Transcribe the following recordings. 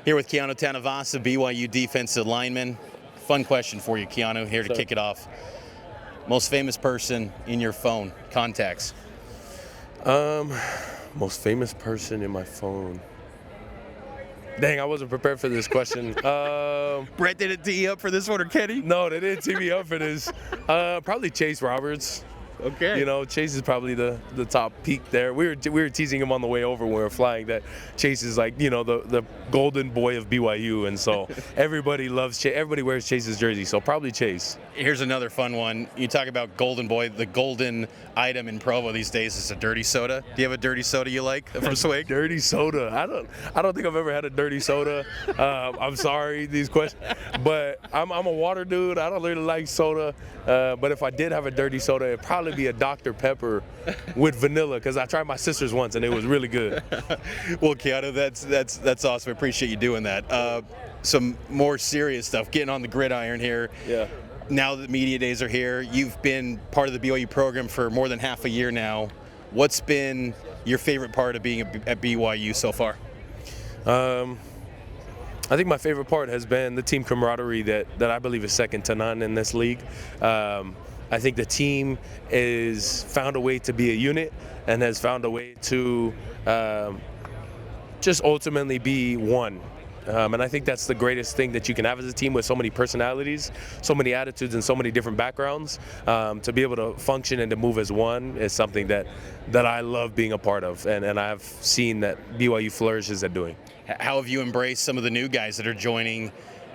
Here with Keanu Tanuvasa, BYU defensive lineman. Fun question for you, Keanu, here to kick it off. Most famous person in your phone, contacts? Most famous person in my phone. Dang, I wasn't prepared for this question. Brett didn't tee you up for this one, or Kenny? No, they didn't tee me up for this. Probably Chase Roberts. Okay. You know, Chase is probably the top peak there. We were teasing him on the way over when we were flying that Chase is like, you know, the golden boy of BYU, and so everybody loves Chase. Everybody wears Chase's jersey, so probably Chase. Here's another fun one. You talk about golden boy. The golden item in Provo these days is a dirty soda. Do you have a dirty soda you like from Swig? Dirty soda. I don't think I've ever had a dirty soda. I'm sorry these questions, but I'm a water dude. I don't really like soda. But if I did have a dirty soda, it'd probably be a Dr. Pepper with vanilla, because I tried my sister's once and it was really good. Well, Keanu, that's awesome. I appreciate you doing that. Some more serious stuff. Getting on the gridiron here. Yeah. Now that media days are here, you've been part of the BYU program for more than half a year now. What's been your favorite part of being at BYU so far? I think my favorite part has been the team camaraderie that I believe is second to none in this league. I think the team has found a way to be a unit and has found a way to just ultimately be one. And I think that's the greatest thing that you can have as a team, with so many personalities, so many attitudes, and so many different backgrounds. To be able to function and to move as one is something that I love being a part of, and I've seen that BYU flourishes at doing. How have you embraced some of the new guys that are joining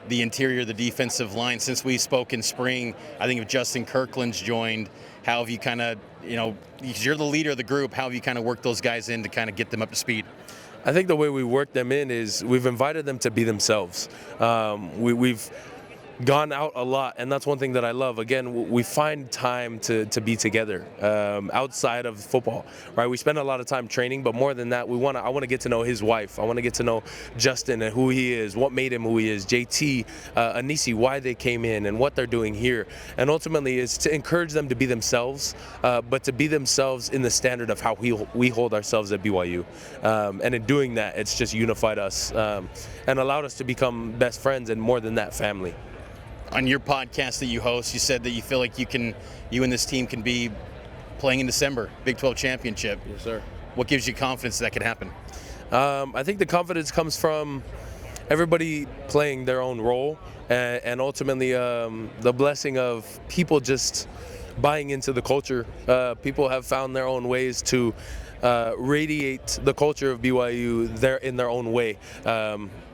the interior of the defensive line? Since we spoke in spring, I think if Justin Kirkland's joined, how have you kind of, because you're the leader of the group, how have you kind of worked those guys in to kind of get them up to speed? I think the way we work them in is we've invited them to be themselves. We've gone out a lot, and that's one thing that I love. Again, we find time to be together outside of football, right? We spend a lot of time training, but more than that, I want to get to know his wife. I want to get to know Justin and who he is, what made him who he is, JT, Anisi, why they came in and what they're doing here. And ultimately is to encourage them to be themselves, but to be themselves in the standard of how we hold ourselves at BYU. And in doing that, it's just unified us and allowed us to become best friends, and more than that, family. On your podcast that you host, you said that you feel like you and this team can be playing in December, Big 12 championship. Yes, sir. What gives you confidence that could happen? I think the confidence comes from everybody playing their own role, and ultimately the blessing of people just buying into the culture. People have found their own ways to radiate the culture of BYU in their own way.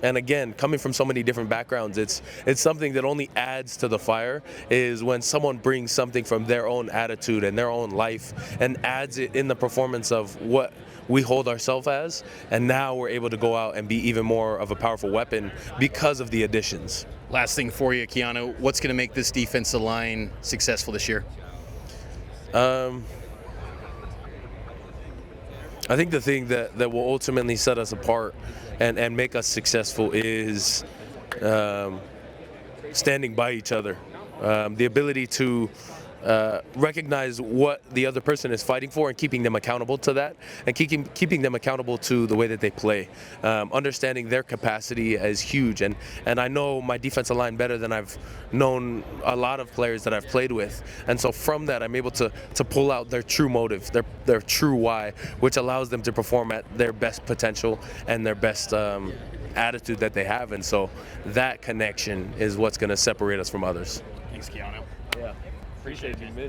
And again, coming from so many different backgrounds, it's something that only adds to the fire, is when someone brings something from their own attitude and their own life and adds it in the performance of what we hold ourselves as, and now we're able to go out and be even more of a powerful weapon because of the additions. Last thing for you, Keanu, what's going to make this defensive line successful this year? I think the thing that will ultimately set us apart and make us successful is standing by each other. The ability to recognize what the other person is fighting for and keeping them accountable to that, and keeping them accountable to the way that they play. Understanding their capacity is huge, and I know my defensive line better than I've known a lot of players that I've played with, and so from that I'm able to pull out their true motive, their true why, which allows them to perform at their best potential and their best attitude that they have, and so that connection is what's going to separate us from others. Thanks, Keanu. Yeah. Appreciate you, Mitch.